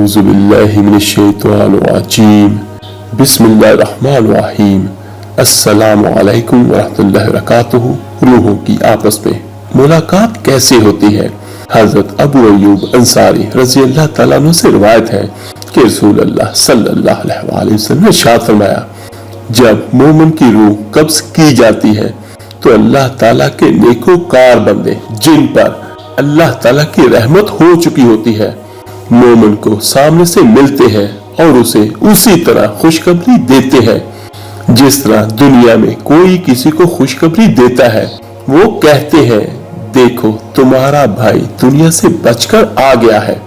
औज़ु बिल्लाहि मिनश्शैतानिर्रजीम बिस्मिल्लाहिर्रहमानिर्रहीम अस्सलामु अलैकुम वरहमतुल्लाहि वबरकातुहू। रूहों की आपस में मुलाकात कैसे होती है? हजरत अबू अय्यूब अंसारी रज़ी अल्लाह तआला अन्हु से रिवायत है कि रसूल अल्लाह सल्लल्लाहु अलैहि वसल्लम ने इरशाद फरमाया, जब मोमिन की रूह कब्ज़ की जाती है तो अल्लाह ताला के नेकोकार बंदे जिन पर अल्लाह ताला की रहमत हो चुकी होती है मोमिन को सामने से मिलते हैं और उसे उसी तरह खुशखबरी देते हैं जिस तरह दुनिया में कोई किसी को खुशखबरी देता है। वो कहते हैं, देखो तुम्हारा भाई दुनिया से बचकर आ गया है,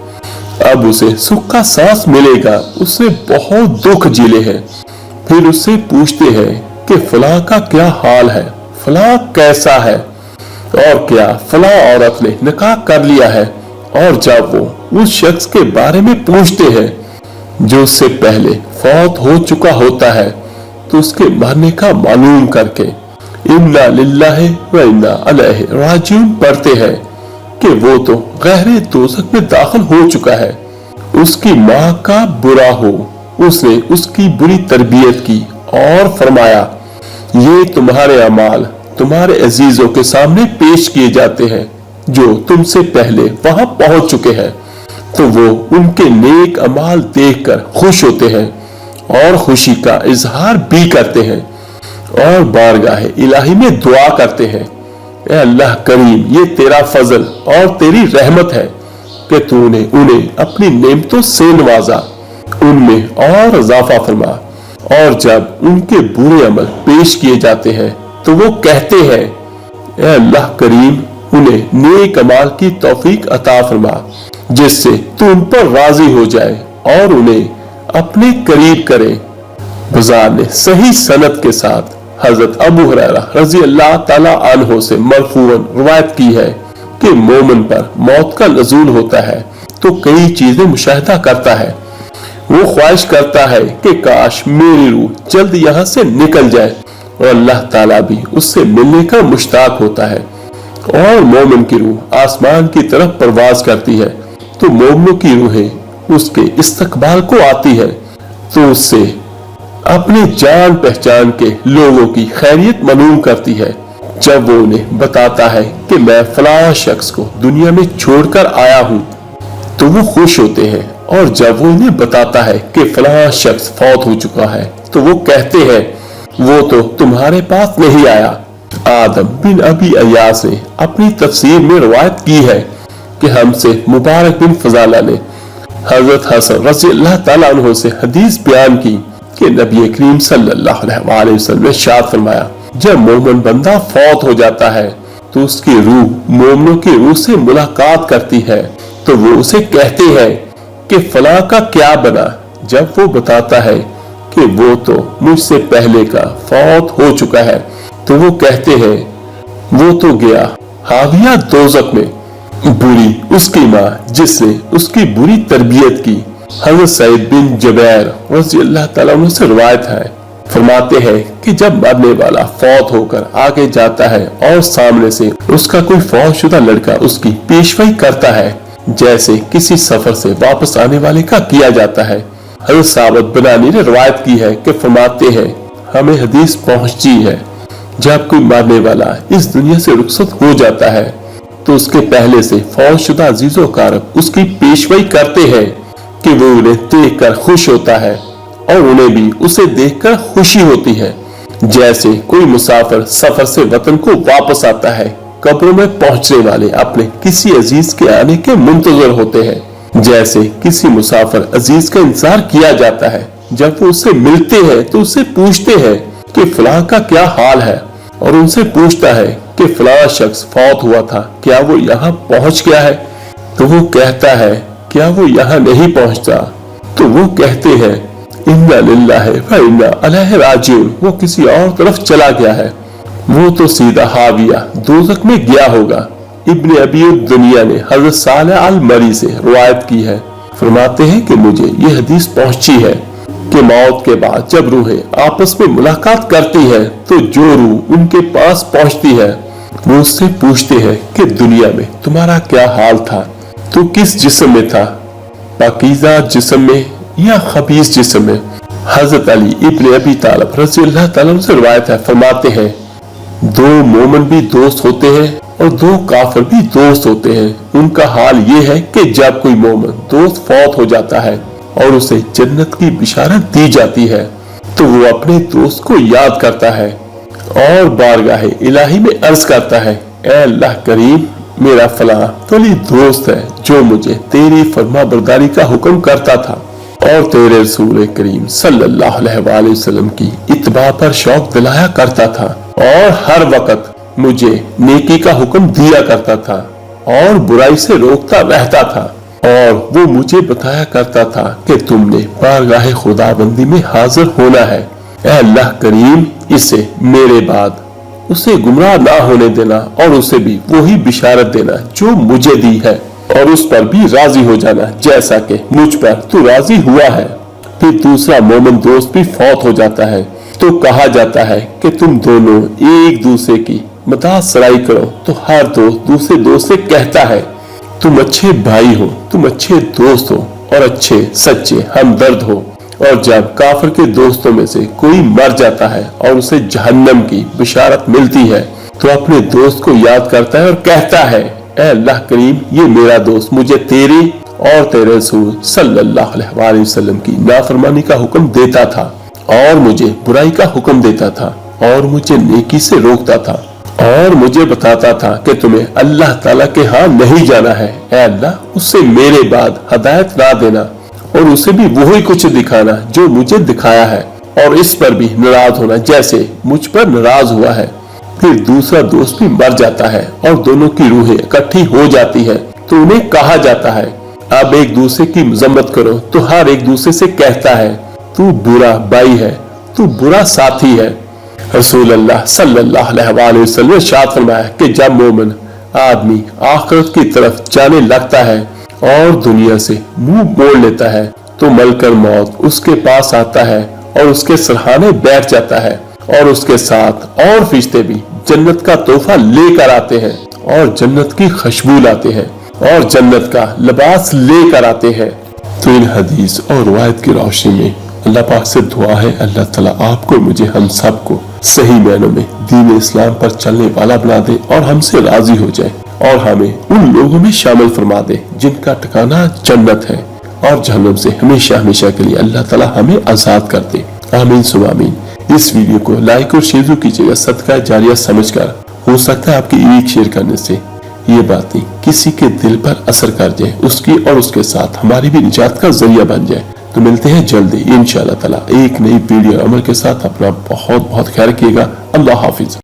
अब उसे सुख का सांस मिलेगा, उसने बहुत दुख झेले हैं। फिर उससे पूछते हैं कि फलां का क्या हाल है, फलां कैसा है और क्या फलां औरत ने निकाह कर लिया है। और जब वो उस शख्स के बारे में पूछते हैं जो उससे पहले फौत हो चुका होता है तो उसके मरने का मालूम करके इन्ना लिल्लाहि व इन्ना इलैहि राजिऊन पढ़ते हैं कि वो तो गहरे दोज़ख में दाखिल हो चुका है। उसकी माँ का बुरा हो, उसने उसकी बुरी तरबियत की और फरमाया, ये तुम्हारे अमाल तुम्हारे अजीजों के सामने पेश किए जाते हैं जो तुमसे पहले वहां पहुंच चुके हैं, तो वो उनके नेक अमाल देखकर खुश होते हैं और खुशी का इजहार भी करते हैं और बारगाह इलाही में दुआ करते हैं, ए अल्लाह करीम, ये तेरा फजल और तेरी रहमत है कि तूने उन्हें अपनी नेमतों से नवाजा, उनमें और इजाफा फरमा। और जब उनके बुरे अमल पेश किए जाते हैं तो वो कहते हैं, ए अल्लाह करीम, उन्हें नेक अमाल की तौफीक अता फरमा जिससे तू उन पर राजी हो जाए और उन्हें अपने करीब करे। बुज़ार ने सही सनद के साथ हजरत अबू हुरैरा रज़ी अल्लाह ताला अन्हु से मरफूअन रिवायत की है कि मोमिन पर मौत का नज़ूल होता है तो कई चीजें मुशाहिदा करता है। वो ख्वाहिश करता है कि काश मेरी रूह जल्द यहाँ से निकल जाए और अल्लाह ताला भी उससे मिलने का मुश्ताक होता है। और मोमिन की रूह आसमान की तरफ परवाज करती है तो मोमिनों की रूहें उसके इस्तकबाल को आती है तो उससे अपने जान पहचान के लोगों की खैरियत मालूम करती है। जब वो उन्हें बताता है कि मैं फलां शख्स को दुनिया में छोड़कर आया हूँ तो वो खुश होते हैं, और जब वो इन्हें बताता है कि फलां शख्स फौत हो चुका है तो वो कहते हैं, वो तो तुम्हारे पास नहीं आया। आदम बिन अबी अय्यास ने अपनी तफसीर में रिवायत की है कि हमसे मुबारक बिन फजाला ने हजरत हसन रज़ी अल्लाह ताला अन्हु से हदीस बयान की कि नबी करीम सल्लल्लाहु अलैहि वसल्लम ने इरशाद फरमाया, जब मोमिन बंदा फौत हो जाता है तो उसकी रूह मोमिनों की रूह से मुलाकात करती है तो वो उसे कहते हैं कि फलां का क्या बना। जब वो बताता है कि वो तो मुझसे पहले का फौत हो चुका है तो वो कहते हैं, वो तो गया हाविया दोज़ख में, बुरी उसकी माँ जिसने उसकी बुरी तरबियत की। हज़रत सईद बिन जुबैर रज़ी अल्लाह ताला अन्हु से रिवायत है, फरमाते हैं कि जब मरने वाला फौत होकर आगे जाता है और सामने से उसका कोई फौतशुदा लड़का उसकी पेशवाई करता है जैसे किसी सफर से वापस आने वाले का किया जाता है। हज़रत साबित बनानी ने रिवायत की है कि फरमाते हैं, हमें हदीस पहुंची है, जब कोई मरने वाला इस दुनिया से रुखसत हो जाता है तो उसके पहले से फौतशुदा अजीज़ो कारब उसकी पेशवाई करते हैं कि वो उन्हें देखकर खुश होता है और उन्हें भी उसे देखकर खुशी होती है। जैसे कोई मुसाफिर सफर से वतन को वापस आता है, कब्रों में पहुंचने वाले अपने किसी अजीज के आने के मुंतजर होते हैं। जैसे किसी मुसाफिर अजीज का इंतजार किया जाता है, जब वो उससे मिलते हैं तो उससे पूछते हैं कि फलां का क्या हाल है, और उनसे पूछता है कि फलां शख्स फौत हुआ था, क्या वो यहाँ पहुंच गया है। तो वो कहता है, क्या वो यहाँ नहीं पहुंचता। तो वो कहते हैं, इन्ना लिल्लाहि व इन्ना इलैहि राजिऊन, वो किसी और तरफ चला गया है, वो तो सीधा हाविया दोज़ख में गया होगा। इब्न अबी दुनिया ने हज़रत सालेह अल मरी से रिवायत की है, फरमाते हैं कि मुझे ये हदीस पहुंची है कि मौत के बाद जब रूहें आपस में मुलाकात करती है तो जो रूह उनके पास पहुंचती है वो उससे पूछते हैं कि दुनिया में तुम्हारा क्या हाल था, तू किस जिस्म में था। पाकीज़ा जिस्म में या खबीस जिस्म में। हजरत अली इब्न अबी तालिब रज़ी अल्लाह तआला अन्हु से रिवायत है, फरमाते हैं, दो मोमिन भी दोस्त होते हैं और दो काफिर भी दोस्त होते हैं। उनका हाल ये है कि जब कोई मोमिन दोस्त फौत हो जाता है और उसे जन्नत की बिशारत दी जाती है तो वो अपने दोस्त को याद करता है और बारगाह इलाही में अर्ज करता है, ऐ अल्लाह करीम, मेरा फलां वली दोस्त है जो मुझे तेरी फरमाबरदारी का हुक्म करता था और तेरे रसूल करीम सल्लल्लाहु अलैहि वसल्लम की इत्बा पर शौक दिलाया करता था और हर वक्त मुझे नेकी का हुक्म दिया करता था और बुराई से रोकता रहता था और वो मुझे बताया करता था कि तुमने बारगाह खुदाबंदी में हाजिर होना है। ऐ अल्लाह करीम, इसे मेरे बाद उसे गुमराह ना होने देना और उसे भी वही बिशारत देना जो मुझे दी है और उस पर भी राजी हो जाना जैसा कि मुझ पर तू राजी हुआ है। फिर दूसरा मोमिन दोस्त भी फौत हो जाता है तो कहा जाता है कि तुम दोनों एक दूसरे की मदद सराई करो, तो हर दोस्त दूसरे दोस्त से कहता है, तुम अच्छे भाई हो, तुम अच्छे दोस्त हो और अच्छे सच्चे हमदर्द हो। और जब काफिर के दोस्तों में से कोई मर जाता है और उसे जहन्नम की बिशारत मिलती है तो अपने दोस्त को याद करता है और कहता है, ऐ अल्लाह करीम, ये मेरा दोस्त मुझे तेरी और तेरे रसूल सल्लल्लाहु अलैहि वसल्लम की नाफरमानी का हुक्म देता था और मुझे बुराई का हुक्म देता था और मुझे नेकी से रोकता था और मुझे बताता था कि तुम्हें अल्लाह ताला के यहाँ नहीं जाना है। ऐ अल्लाह, उससे मेरे बाद हदायत ना देना और उसे भी वही कुछ दिखाना जो मुझे दिखाया है और इस पर भी नाराज होना जैसे मुझ पर नाराज हुआ है। फिर दूसरा दोस्त भी मर जाता है और दोनों की रूहें इकट्ठी हो जाती है तो उन्हें कहा जाता है, अब एक दूसरे की मजम्मत करो। तो हर एक दूसरे से कहता है, तू बुरा भाई है, तू बुरा साथी है। रसूल अल्लाह सल्लल्लाहु अलैहि वसल्लम ने इरशाद फरमाया कि जब मोमिन आदमी आखिरत की तरफ जाने लगता है और दुनिया से मुंह मोड़ लेता है तो मलकर मौत उसके पास आता है और उसके सरहाने बैठ जाता है और उसके साथ और फरिश्ते भी जन्नत का तोहफा लेकर आते हैं और जन्नत की खुशबू लाते हैं और जन्नत का लिबास लेकर आते हैं। तो इन हदीस और रिवायत की रोशनी में अल्लाह पाक से दुआ है, अल्लाह ताला आपको मुझे हम सबको सही मायनों में दीन इस्लाम पर चलने वाला बना दे और हमसे राजी हो जाए और हमें उन लोगों में शामिल फरमा दे जिनका ठिकाना जन्नत है और जहन्नम से हमेशा हमेशा के लिए अल्लाह ताला हमें आजाद कर दे। आमीन सुम्मा आमीन। इस वीडियो को लाइक और शेयर कीजिएगा, सदका जारिया समझकर। हो सकता है आपकी एक शेयर करने से ये बातें किसी के दिल पर असर कर जाए, उसकी और उसके साथ हमारी भी निजात का जरिया बन जाए। तो मिलते हैं जल्दी इंशाअल्लाह ताला एक नई वीडियो अमल के साथ। अपना बहुत बहुत ख्याल रखिएगा। अल्लाह हाफिज।